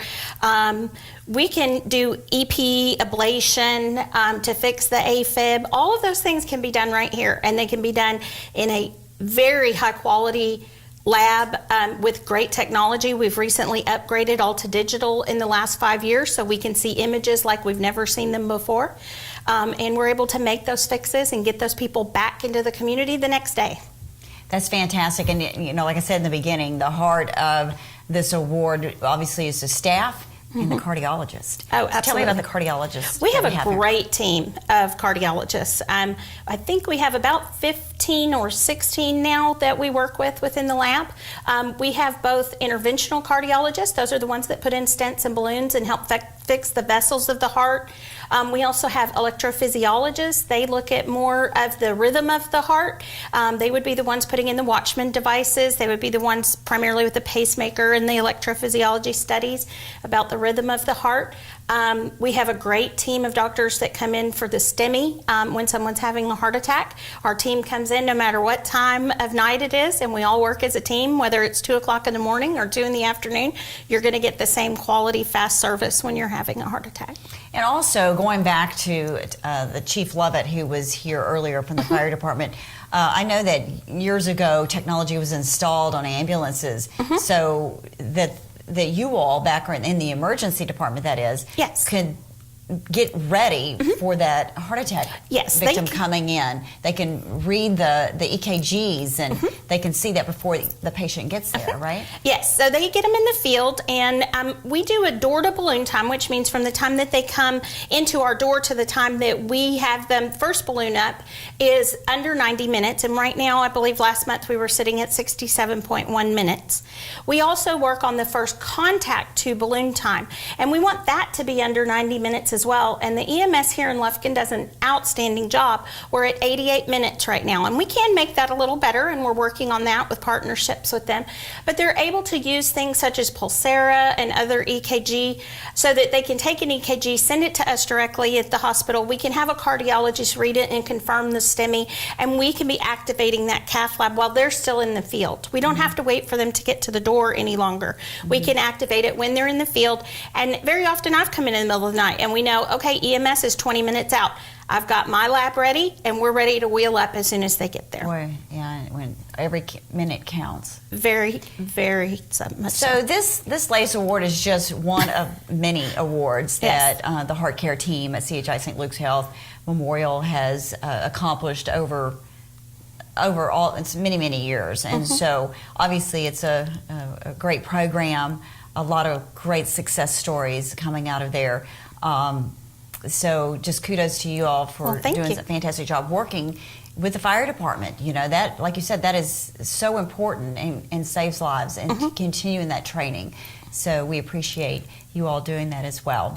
We can do EP ablation to fix the AFib. All of those things can be done right here, and they can be done in a very high quality lab with great technology. We've recently upgraded all to digital in the last 5 years, so we can see images like we've never seen them before. And we're able to make those fixes and get those people back into the community the next day. That's fantastic. And, you know, like I said in the beginning, the heart of this award obviously is the staff and the cardiologist. Oh, absolutely. So tell me about the cardiologist. We have a great team of cardiologists. I think we have about 15 or 16 now that we work with within the lab. We have both interventional cardiologists. Those are the ones that put in stents and balloons and help fix the vessels of the heart. We also have electrophysiologists. They look at more of the rhythm of the heart. They would be the ones putting in the Watchman devices. They would be the ones primarily with the pacemaker and the electrophysiology studies about the rhythm of the heart. We have a great team of doctors that come in for the STEMI when someone's having a heart attack. Our team comes in no matter what time of night it is, and we all work as a team, whether it's 2 o'clock in the morning or 2 in the afternoon. You're going to get the same quality, fast service when you're having a heart attack. And also, going back to the Chief Lovett, who was here earlier from the fire department, I know that years ago technology was installed on ambulances, so that you all back in the emergency department, that is, yes, could get ready for that heart attack victim coming in. They can read the EKGs and they can see that before the patient gets there, right? Yes, so they get them in the field, and we do a door to balloon time, which means from the time that they come into our door to the time that we have them first balloon up is under 90 minutes. And right now, I believe last month we were sitting at 67.1 minutes. We also work on the first contact to balloon time, and we want that to be under 90 minutes as well. And the EMS here in Lufkin does an outstanding job. We're at 88 minutes right now, and we can make that a little better, and we're working on that with partnerships with them. But they're able to use things such as Pulsera and other EKG so that they can take an EKG, send it to us directly at the hospital. We can have a cardiologist read it and confirm the STEMI, and we can be activating that Cath Lab while they're still in the field. We don't have to wait for them to get to the door any longer. We can activate it when they're in the field, and very often I've come in the middle of the night and we know, okay, EMS is 20 minutes out. I've got my lab ready, and we're ready to wheel up as soon as they get there. Boy, yeah, when every minute counts. Very, very much so. So this latest award is just one of many awards that the heart care team at CHI St. Luke's Health Memorial has accomplished over all it's many years, and so obviously it's a great program, a lot of great success stories coming out of there. So just kudos to you all for doing a fantastic job working with the fire department. You know, that, like you said, that is so important and saves lives, and continuing that training. So we appreciate you all doing that as well.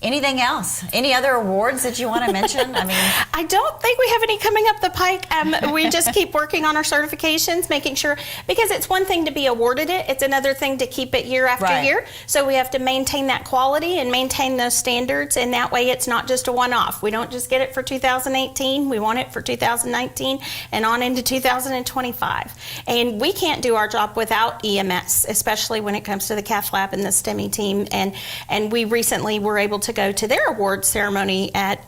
Anything else? Any other awards that you want to mention? I mean, I don't think we have any coming up the pike. We just keep working on our certifications, making sure, because it's one thing to be awarded it, it's another thing to keep it year after year. So we have to maintain that quality and maintain those standards, and that way it's not just a one-off. We don't just get it for 2018, we want it for 2019 and on into 2025. And we can't do our job without EMS, especially when it comes to the Cath Lab and the STEMI team. And we recently were able to go to their award ceremony at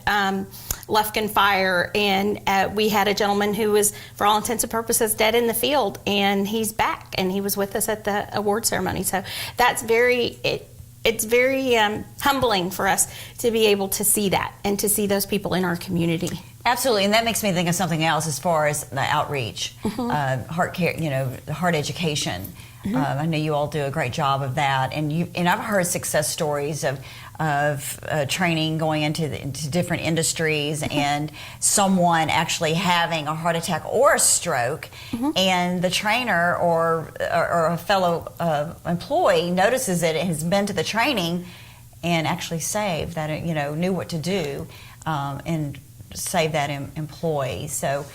Lufkin Fire, and we had a gentleman who was, for all intents and purposes, dead in the field, and he's back, and he was with us at the award ceremony. So that's it's very humbling for us to be able to see that and to see those people in our community. Absolutely, and that makes me think of something else as far as the outreach, heart care, the heart education. I know you all do a great job of that, and I've heard success stories of training going into different industries, and someone actually having a heart attack or a stroke, and the trainer or a fellow employee notices it and has been to the training and actually saved that, knew what to do and save that employee. So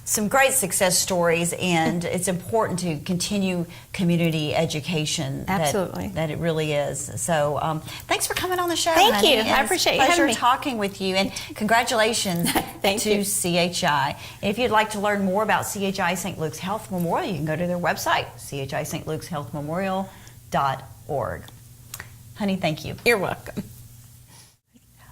some great success stories, and it's important to continue community education. Absolutely. That it really is. So thanks for coming on the show. Thank honey. you. I appreciate you having Pleasure me. talking with you, and congratulations Thank to you. CHI. If you'd like to learn more about CHI St. Luke's Health Memorial, you can go to their website, chiSt.Luke'sHealthMemorial.org. Honey, thank you. You're welcome.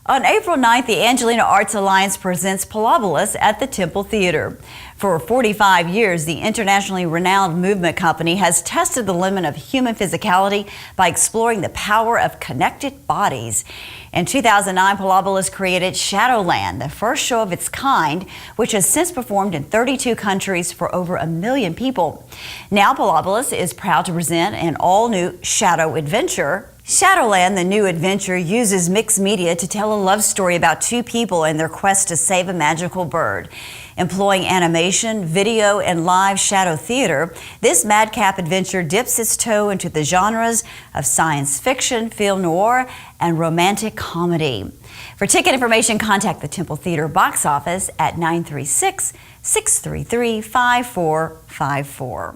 On April 9th, the Angelina Arts Alliance presents Pilabolus at the Temple Theater. For 45 years, the internationally renowned movement company has tested the limit of human physicality by exploring the power of connected bodies. In 2009, Pilabolus created Shadowland, the first show of its kind, which has since performed in 32 countries for over 1 million people. Now Pilabolus is proud to present an all-new Shadow Adventure. Shadowland, the new adventure, uses mixed media to tell a love story about two people and their quest to save a magical bird. Employing animation, video, and live shadow theater, this madcap adventure dips its toe into the genres of science fiction, film noir, and romantic comedy. For ticket information, contact the Temple Theater box office at 936-633-5454.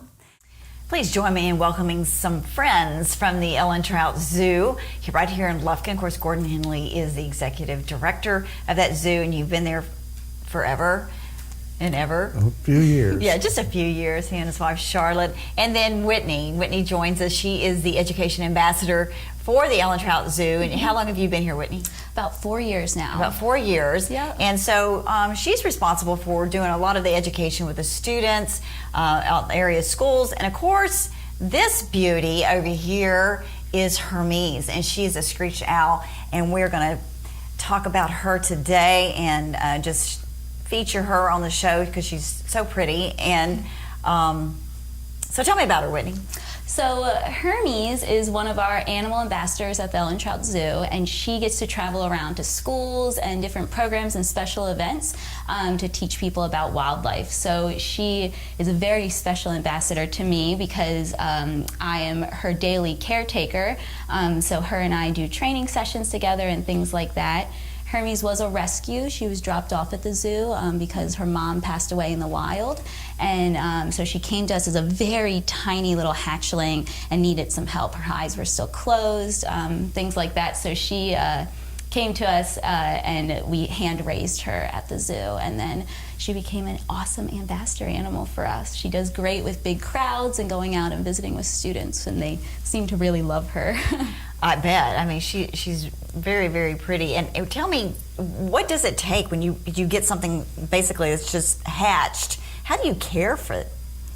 Please join me in welcoming some friends from the Trout Zoo right here in Lufkin. Of course, Gordon Henley is the executive director of that zoo, and you've been there forever and ever. A few years. Yeah, just a few years, he and his wife Charlotte. And then Whitney. Whitney joins us. She is the education ambassador for the Trout Zoo. And how long have you been here, Whitney? About 4 years now. About 4 years. Yeah. And so she's responsible for doing a lot of the education with the students out in the area schools. And of course, this beauty over here is Hermes, and she's a screech owl. And we're going to talk about her today and just feature her on the show because she's so pretty. And so tell me about her, Whitney. So Hermes is one of our animal ambassadors at the Trout Zoo, and she gets to travel around to schools and different programs and special events to teach people about wildlife. So she is a very special ambassador to me because I am her daily caretaker. So her and I do training sessions together and things like that. Hermes was a rescue. She was dropped off at the zoo because her mom passed away in the wild. And so she came to us as a very tiny little hatchling and needed some help. Her eyes were still closed, things like that. So she came to us and we hand raised her at the zoo. And then she became an awesome ambassador animal for us. She does great with big crowds and going out and visiting with students, and they seem to really love her. I bet. I mean, she's very, very pretty. And tell me, what does it take when you get something basically that's just hatched? How do you care for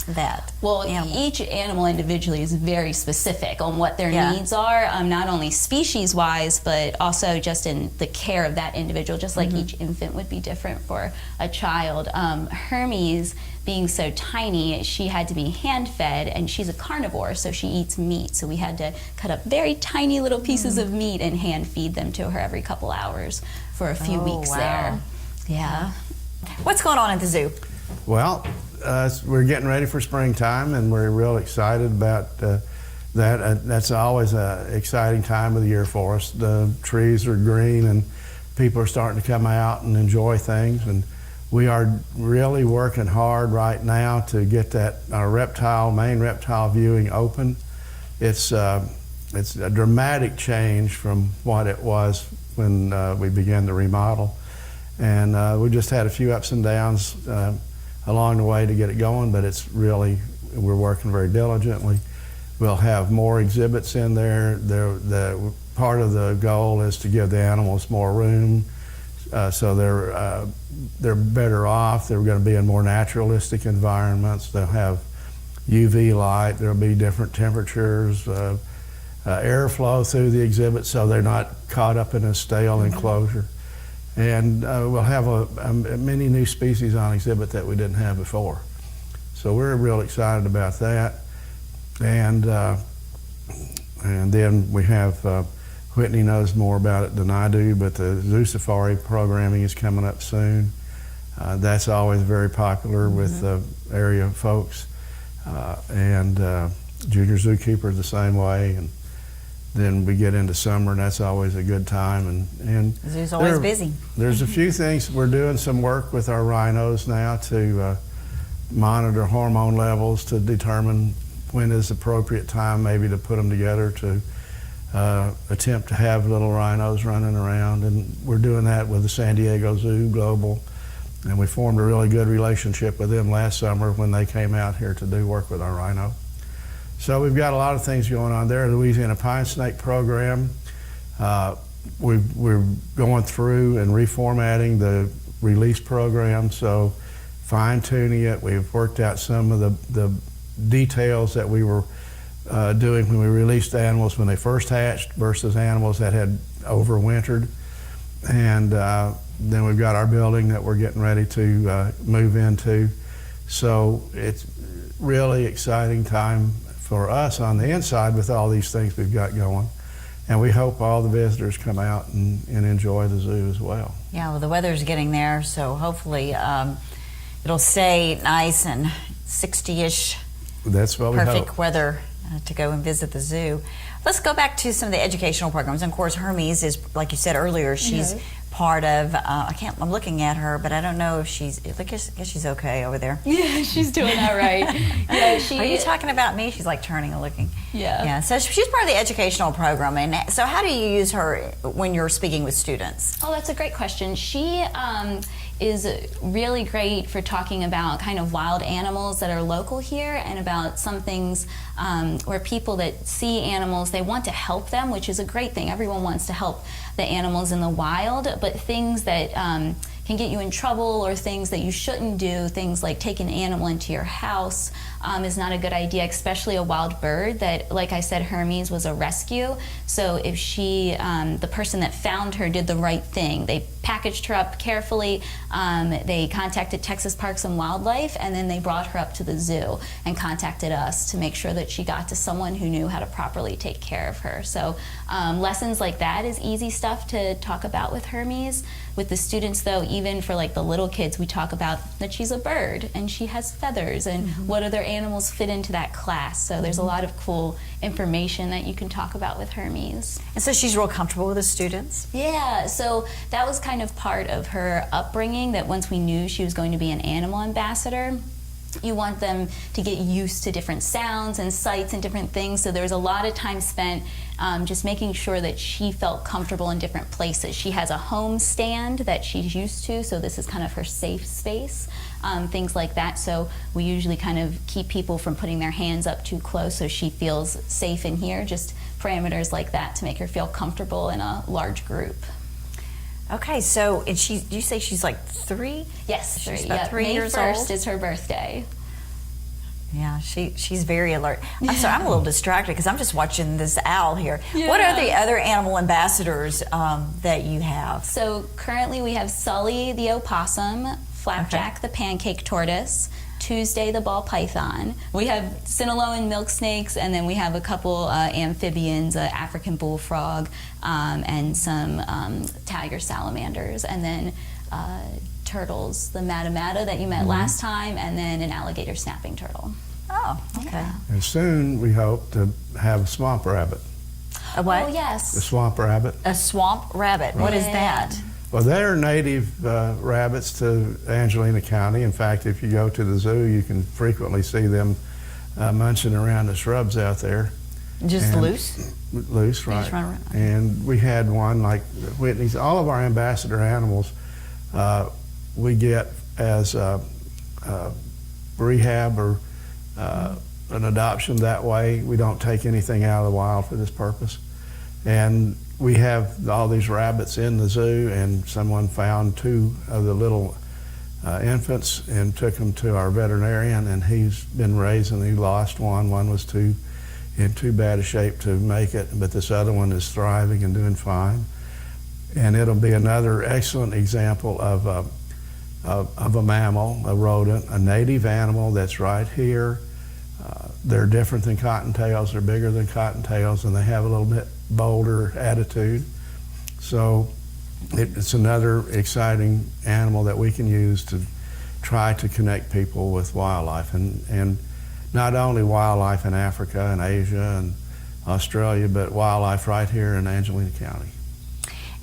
that? Well, each animal individually is very specific on what their needs are, not only species-wise, but also just in the care of that individual, just like each infant would be different for a child. Hermes, being so tiny, she had to be hand-fed, and she's a carnivore, so she eats meat. So we had to cut up very tiny little pieces of meat and hand-feed them to her every couple hours for a few weeks there. Yeah. What's going on at the zoo? Well, we're getting ready for springtime, and we're real excited about that. That's always an exciting time of the year for us. The trees are green, and people are starting to come out and enjoy things. And we are really working hard right now to get our main reptile viewing open. It's a dramatic change from what it was when we began the remodel. And we just had a few ups and downs along the way to get it going, but we're working very diligently. We'll have more exhibits in there. Part of the goal is to give the animals more room, so they're better off. They're going to be in more naturalistic environments. They'll have UV light. There'll be different temperatures, airflow through the exhibit, so they're not caught up in a stale enclosure. And we'll have many new species on exhibit that we didn't have before. So we're real excited about that. And then we have, Whitney knows more about it than I do, but the Zoo Safari programming is coming up soon. That's always very popular with area folks. And Junior Zookeeper the same way. And then we get into summer, and that's always a good time. And The zoo's always busy. There's a few things. We're doing some work with our rhinos now to monitor hormone levels to determine when is the appropriate time maybe to put them together to attempt to have little rhinos running around. And we're doing that with the San Diego Zoo Global. And we formed a really good relationship with them last summer when they came out here to do work with our rhino. So we've got a lot of things going on there. The Louisiana Pine Snake Program, we're going through and reformatting the release program, so fine-tuning it. We've worked out some of the details that we were doing when we released animals when they first hatched versus animals that had overwintered. And then we've got our building that we're getting ready to move into. So it's really exciting time for us on the inside with all these things we've got going. And we hope all the visitors come out and enjoy the zoo as well. Yeah, well, the weather's getting there, so hopefully it'll stay nice and 60-ish. That's what we Perfect hope. weather to go and visit the zoo. Let's go back to some of the educational programs. And of course, Hermes is, like you said earlier, she's part of. I'm looking at her, but I don't know if she's. I guess she's okay over there. Yeah, she's doing all right. Yeah, Are you talking about me? She's like turning and looking. Yeah. Yeah. So she's part of the educational program. And so, how do you use her when you're speaking with students? Oh, that's a great question. She is really great for talking about kind of wild animals that are local here and about some things where people that see animals, they want to help them, which is a great thing. Everyone wants to help the animals in the wild, but things that can get you in trouble or things that you shouldn't do, things like take an animal into your house is not a good idea, especially a wild bird that, like I said, Hermes was a rescue. So if she, the person that found her did the right thing, they packaged her up carefully, they contacted Texas Parks and Wildlife, and then they brought her up to the zoo and contacted us to make sure that she got to someone who knew how to properly take care of her. So lessons like that is easy stuff to talk about with Hermes. With the students though, even for like the little kids, we talk about that she's a bird and she has feathers and what other animals fit into that class. So there's a lot of cool information that you can talk about with Hermes. And so she's real comfortable with the students? Yeah, so that was kind of part of her upbringing, that once we knew she was going to be an animal ambassador, you want them to get used to different sounds and sights and different things. So there was a lot of time spent just making sure that she felt comfortable in different places. She has a home stand that she's used to, so this is kind of her safe space, things like that. So we usually kind of keep people from putting their hands up too close so she feels safe in here, just parameters like that to make her feel comfortable in a large group. Okay, so and you say she's like 3? Yes, she's 3. about 3 May years 1st old. is her birthday. Yeah, she's very alert. I'm sorry, I'm a little distracted because I'm just watching this owl here. Yeah. What are the other animal ambassadors that you have? So currently we have Sully the opossum, Flapjack the pancake tortoise, Tuesday the ball python. We have Sinaloan milk snakes, and then we have a couple amphibians, African bullfrog, and some tiger salamanders, and then turtles, the matamata that you met last time, and then an alligator snapping turtle. Oh, okay. Yeah. And soon we hope to have a swamp rabbit. A what? Oh, yes. The swamp rabbit. A swamp rabbit. What is that? Well, they're native rabbits to Angelina County. In fact, if you go to the zoo, you can frequently see them munching around the shrubs out there. Just And- loose? Loose, They right. just run around. And we had one like Whitney's. All of our ambassador animals we get as rehab or an adoption that way. We don't take anything out of the wild for this purpose. And we have all these rabbits in the zoo, and someone found 2 of the little infants and took them to our veterinarian, and he's been raising. He lost one. One was in too bad a shape to make it, but this other one is thriving and doing fine. And it'll be another excellent example of a mammal, a rodent, a native animal that's right here. They're different than cottontails. They're bigger than cottontails, and they have a little bit bolder attitude. So it's another exciting animal that we can use to try to connect people with wildlife, and not only wildlife in Africa and Asia and Australia, but wildlife right here in Angelina County.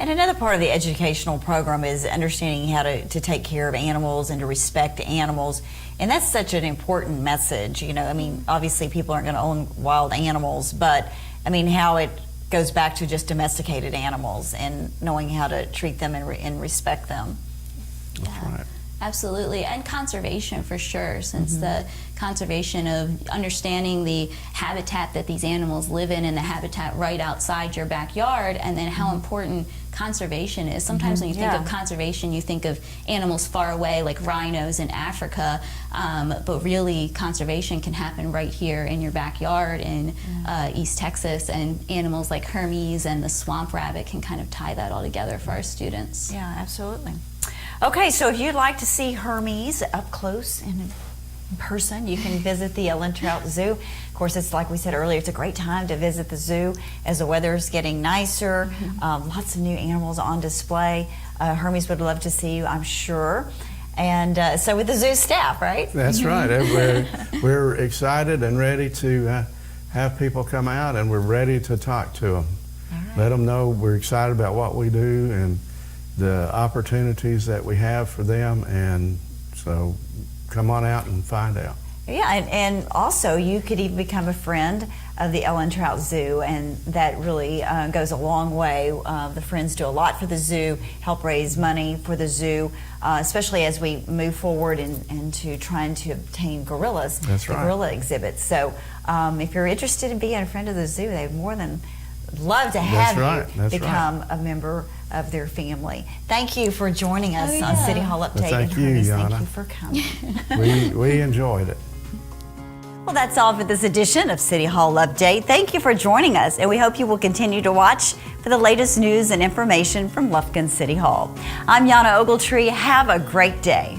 And another part of the educational program is understanding how to take care of animals and to respect animals. And that's such an important message. You know, I mean, obviously people aren't going to own wild animals, but I mean, how it goes back to just domesticated animals and knowing how to treat them and respect them. That's right. Absolutely, and conservation for sure, since the conservation of understanding the habitat that these animals live in and the habitat right outside your backyard, and then how important conservation is. Sometimes when you think of conservation, you think of animals far away like rhinos in Africa, but really conservation can happen right here in your backyard in East Texas, and animals like Hermes and the swamp rabbit can kind of tie that all together for our students. Yeah, absolutely. Okay, so if you'd like to see Hermes up close and in person, you can visit the Trout Zoo. Of course, it's like we said earlier, it's a great time to visit the zoo as the weather's getting nicer. Lots of new animals on display. Hermes would love to see you, I'm sure. And so with the zoo staff, right? That's right. We're excited and ready to have people come out, and we're ready to talk to them. Let them know we're excited about what we do and the opportunities that we have for them, and so come on out and find out. Yeah, and also you could even become a friend of the Trout Zoo, and that really goes a long way. The friends do a lot for the zoo, help raise money for the zoo, especially as we move forward into trying to obtain gorillas, That's right. gorilla exhibits. So if you're interested in being a friend of the zoo, they'd more than love to have you become a member of their family. Thank you for joining us on City Hall Update. Thank you, Hermes, Yana. thank you for coming. We enjoyed it. Well, that's all for this edition of City Hall Update. Thank you for joining us, and we hope you will continue to watch for the latest news and information from Lufkin City Hall. I'm Yana Ogletree. Have a great day.